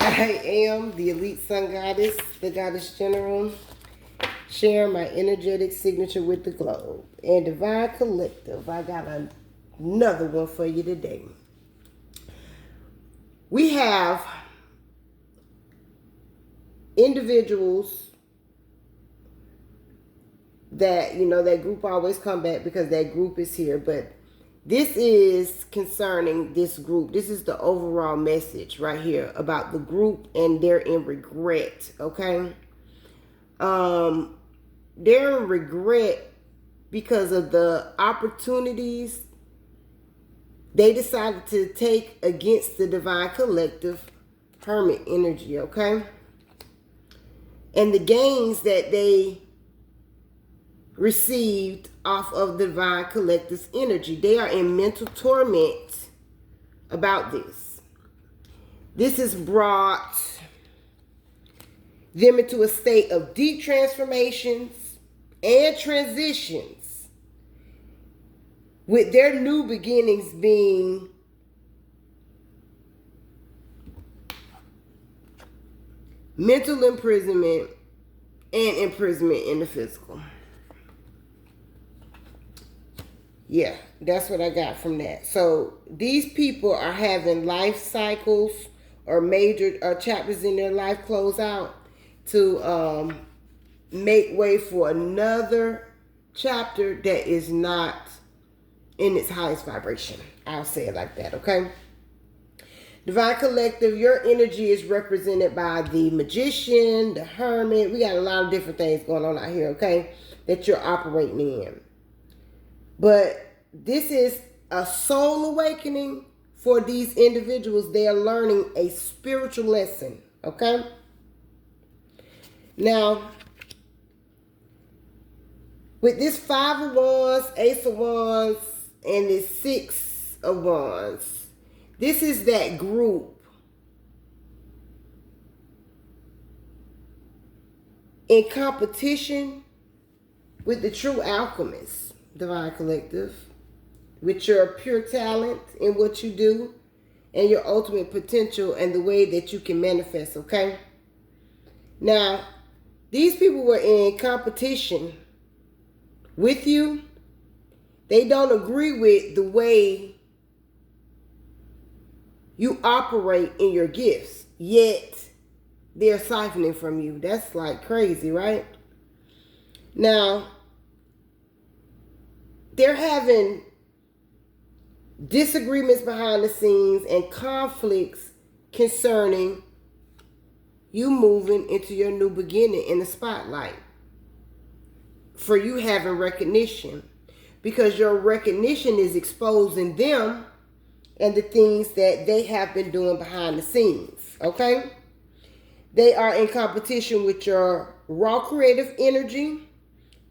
I am the Elite Sun Goddess, the Goddess General, sharing my energetic signature with the globe. And Divine Collective, I got another one for you today. We have individuals that, that group always come back because that group is here, but this is concerning this group. This is the overall message right here about the group, and they're in regret, okay? They're in regret because of the opportunities they decided to take against the Divine Collective Hermit energy, okay? And the gains that they received off of the Divine Collective's energy. They are in mental torment about this. This has brought them into a state of deep transformations and transitions, with their new beginnings being mental imprisonment and imprisonment in the physical. Yeah, that's what I got from that. So these people are having life cycles or major chapters in their life close out to make way for another chapter that is not in its highest vibration. I'll say it like that, okay? Divine Collective, your energy is represented by the Magician, the Hermit. We got a lot of different things going on out here, okay, that you're operating in. But this is a soul awakening for these individuals. They are learning a spiritual lesson, okay? Now, with this 5 of Wands, Ace of Wands, and this 6 of Wands, this is that group in competition with the true alchemists, Divine Collective, with your pure talent in what you do and your ultimate potential and the way that you can manifest, okay? Now, these people were in competition with you. They don't agree with the way you operate in your gifts, yet they're siphoning from you. That's like crazy, right? Now, they're having disagreements behind the scenes and conflicts concerning you moving into your new beginning in the spotlight. For you having recognition, because your recognition is exposing them and the things that they have been doing behind the scenes, okay? They are in competition with your raw creative energy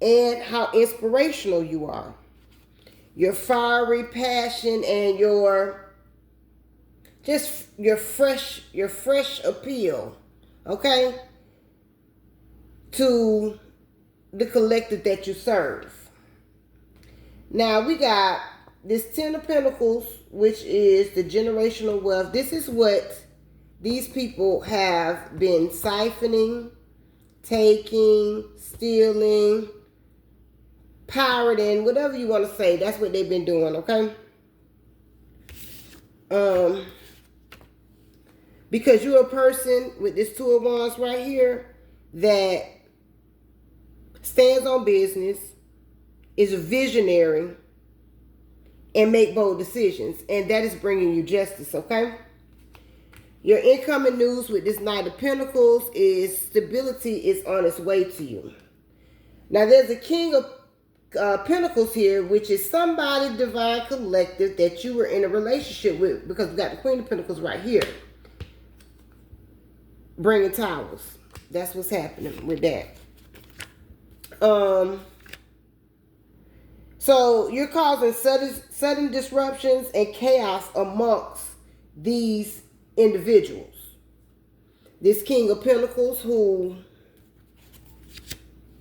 and how inspirational you are. Your fiery passion and your fresh appeal, okay, to the collective that you serve. Now we got this 10 of Pentacles, which is the generational wealth. This is what these people have been siphoning, taking, stealing, pirating, whatever you want to say. That's what they've been doing, okay? Because you're a person with this 2 of Wands right here that stands on business, is a visionary, and make bold decisions. And that is bringing you justice, okay? Your incoming news with this Knight of Pentacles is stability is on its way to you. Now, there's a King of Pentacles here, which is somebody, Divine Collective, that you were in a relationship with, because we got the Queen of Pentacles right here. Bringing towers. That's what's happening with that. So you're causing sudden disruptions and chaos amongst these individuals. This King of Pentacles who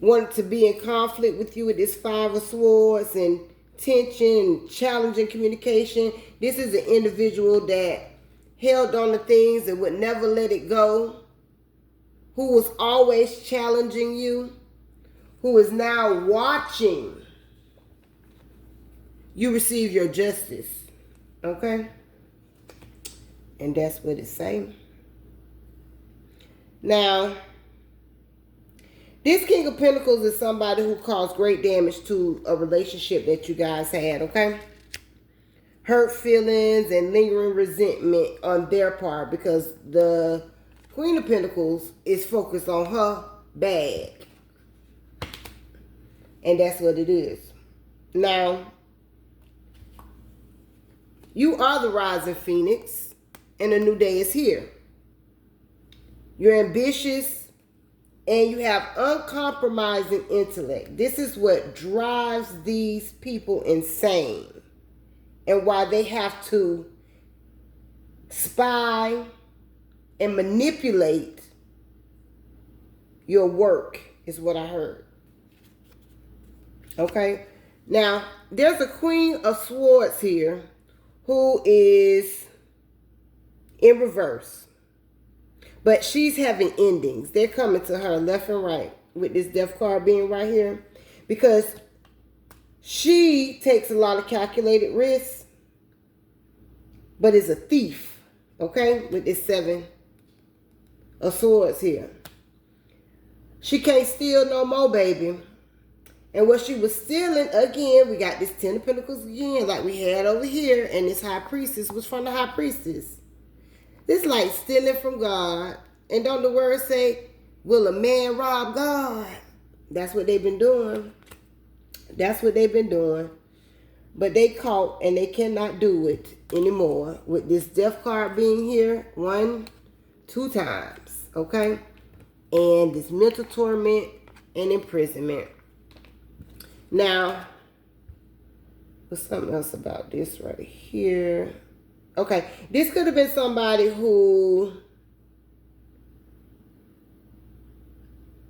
wanted to be in conflict with you with this 5 of Swords and tension and challenging communication. This is an individual that held on to things and would never let it go, who was always challenging you, who is now watching you receive your justice. Okay? And that's what it's saying. Now, this King of Pentacles is somebody who caused great damage to a relationship that you guys had, okay? Hurt feelings and lingering resentment on their part, because the Queen of Pentacles is focused on her bag. And that's what it is. Now, you are the rising phoenix, and a new day is here. You're ambitious, and you have uncompromising intellect. This is what drives these people insane, and why they have to spy and manipulate your work, is what I heard. Okay? Now, there's a Queen of Swords here who is in reverse. But she's having endings. They're coming to her left and right with this death card being right here. Because she takes a lot of calculated risks, but is a thief. Okay? With this 7 of Swords here. She can't steal no more, baby. And what she was stealing, again, we got this 10 of Pentacles again, like we had over here. And this High Priestess was from the High Priestess. This like stealing from God. And don't the word say, will a man rob God? That's what they've been doing. That's what they've been doing. But they caught, and they cannot do it anymore. With this death card being here 1, 2 times. Okay? And this mental torment and imprisonment. Now, there's something else about this right here. Okay, this could have been somebody who,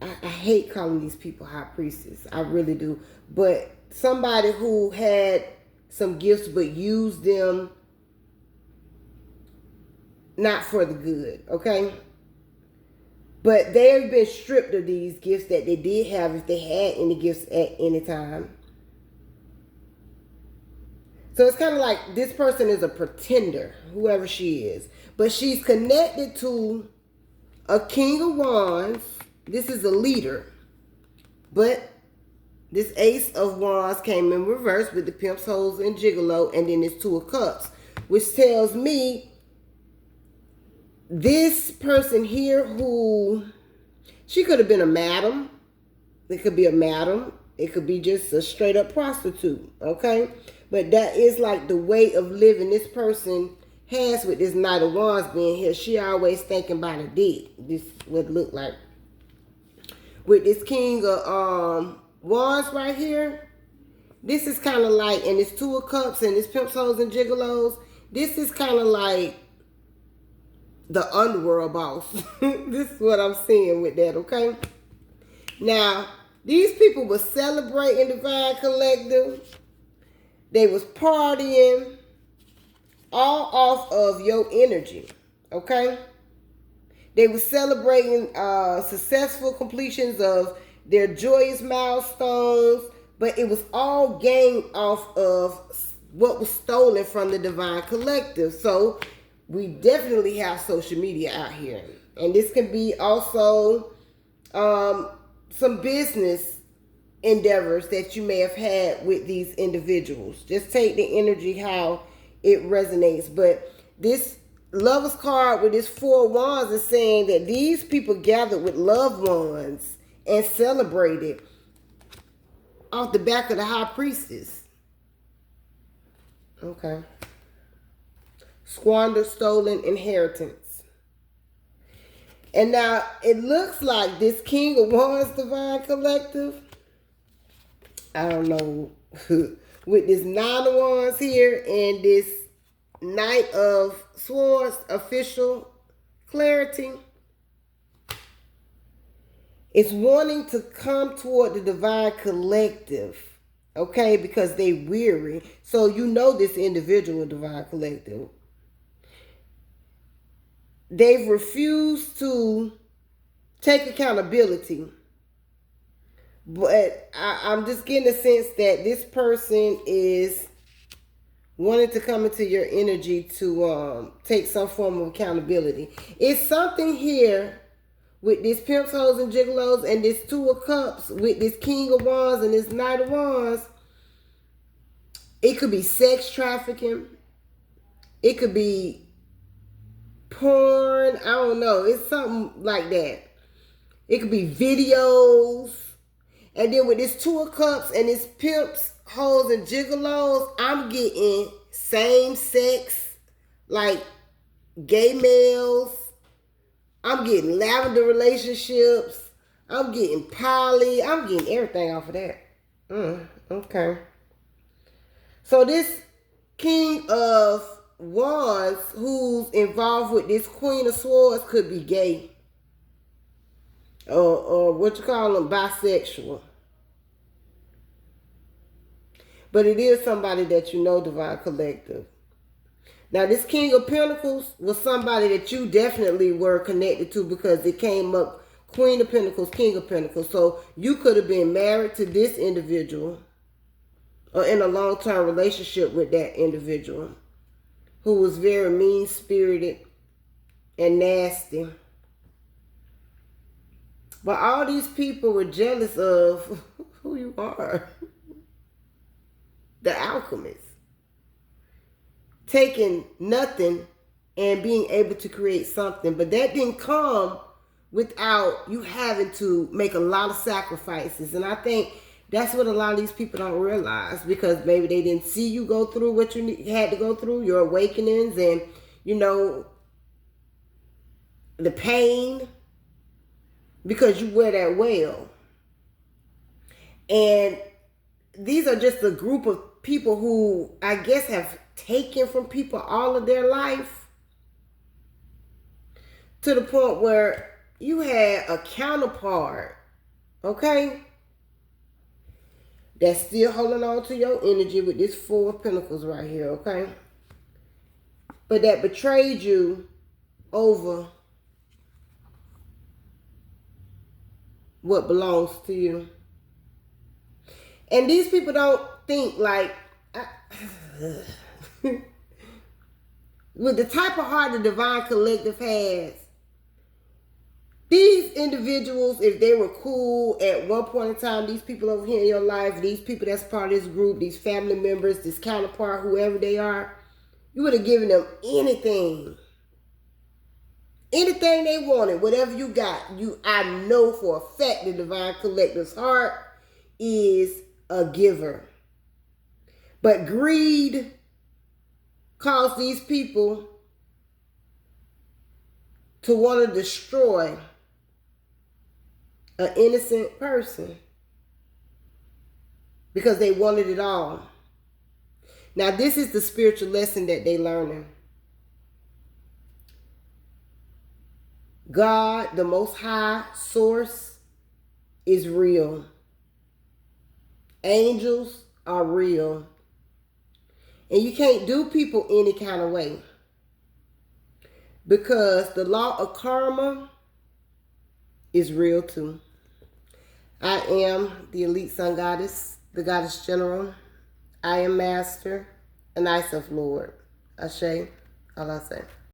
I hate calling these people High Priestess. I really do. But somebody who had some gifts but used them not for the good, okay? But they've been stripped of these gifts that they did have, if they had any gifts at any time. So it's kind of like this person is a pretender, whoever she is. But she's connected to a King of Wands. This is a leader. But this Ace of Wands came in reverse with the Pimps, Hoes, and Gigolo. And then this 2 of Cups, which tells me this person here who, she could have been a madam. It could be a madam. It could be just a straight up prostitute. Okay? But that is like the way of living this person has with this Knight of Wands being here. She always thinking about a dick. This is what it look like. With this King of Wands right here, this is kind of like, and this 2 of Cups and this Pimps, Hoes, and Gigolos, this is kind of like the underworld boss. This is what I'm seeing with that, okay? Now, these people were celebrating Divine Collective. They was partying all off of your energy, okay? They were celebrating successful completions of their joyous milestones, but it was all gained off of what was stolen from the Divine Collective. So we definitely have social media out here. And this can be also some business endeavors that you may have had with these individuals. Just take the energy how it resonates. But this Lover's card with this 4 of Wands is saying that these people gathered with loved ones and celebrated off the back of the High Priestess. Okay. Squander stolen inheritance. And now it looks like this King of Wands Divine Collective, I don't know, with this 9 of Wands here and this Knight of Swords official clarity, is wanting to come toward the Divine Collective, okay, because they weary. So you know this individual Divine Collective. they've refused to take accountability. But I'm just getting a sense that this person is wanting to come into your energy to take some form of accountability. It's something here with this pimps, hoes, and gigolos, and this Two of Cups with this King of Wands and this Knight of Wands. It could be sex trafficking. It could be porn. I don't know. It's something like that. It could be videos. And then with this Two of Cups and this pimps, hoes, and gigolos, I'm getting same sex, like gay males. I'm getting lavender relationships. I'm getting poly. I'm getting everything off of that. Okay. So this King of Wands who's involved with this Queen of Swords could be gay. Or what you call them, bisexual. But it is somebody that you know, Divine Collective. Now, this King of Pentacles was somebody that you definitely were connected to because it came up Queen of Pentacles, King of Pentacles. So you could have been married to this individual or in a long-term relationship with that individual who was very mean-spirited and nasty. But all these people were jealous of who you are. The alchemist. Taking nothing and being able to create something. But that didn't come without you having to make a lot of sacrifices. And I think that's what a lot of these people don't realize, because maybe they didn't see you go through what you had to go through, your awakenings and, you know, the pain, because you wear that well. And these are just a group of people who I guess have taken from people all of their life to the point where you had a counterpart, okay, that's still holding on to your energy with this Four of Pentacles right here, okay, but that betrayed you over what belongs to you. And these people don't think like with the type of heart the Divine Collective has, these individuals, if they were cool at one point in time, these people over here in your life, these people that's part of this group, these family members, this counterpart, whoever they are, you would have given them anything. Anything they wanted, whatever you got. I know for a fact the Divine Collective's heart is a giver. But greed caused these people to want to destroy an innocent person because they wanted it all. Now, this is the spiritual lesson that they're learning. God, the Most High Source, is real. Angels are real. And you can't do people any kind of way, because the law of karma is real too. I am the Elite Sun Goddess, the Goddess General. I am Master, and I self Lord. Ashe, Allah say.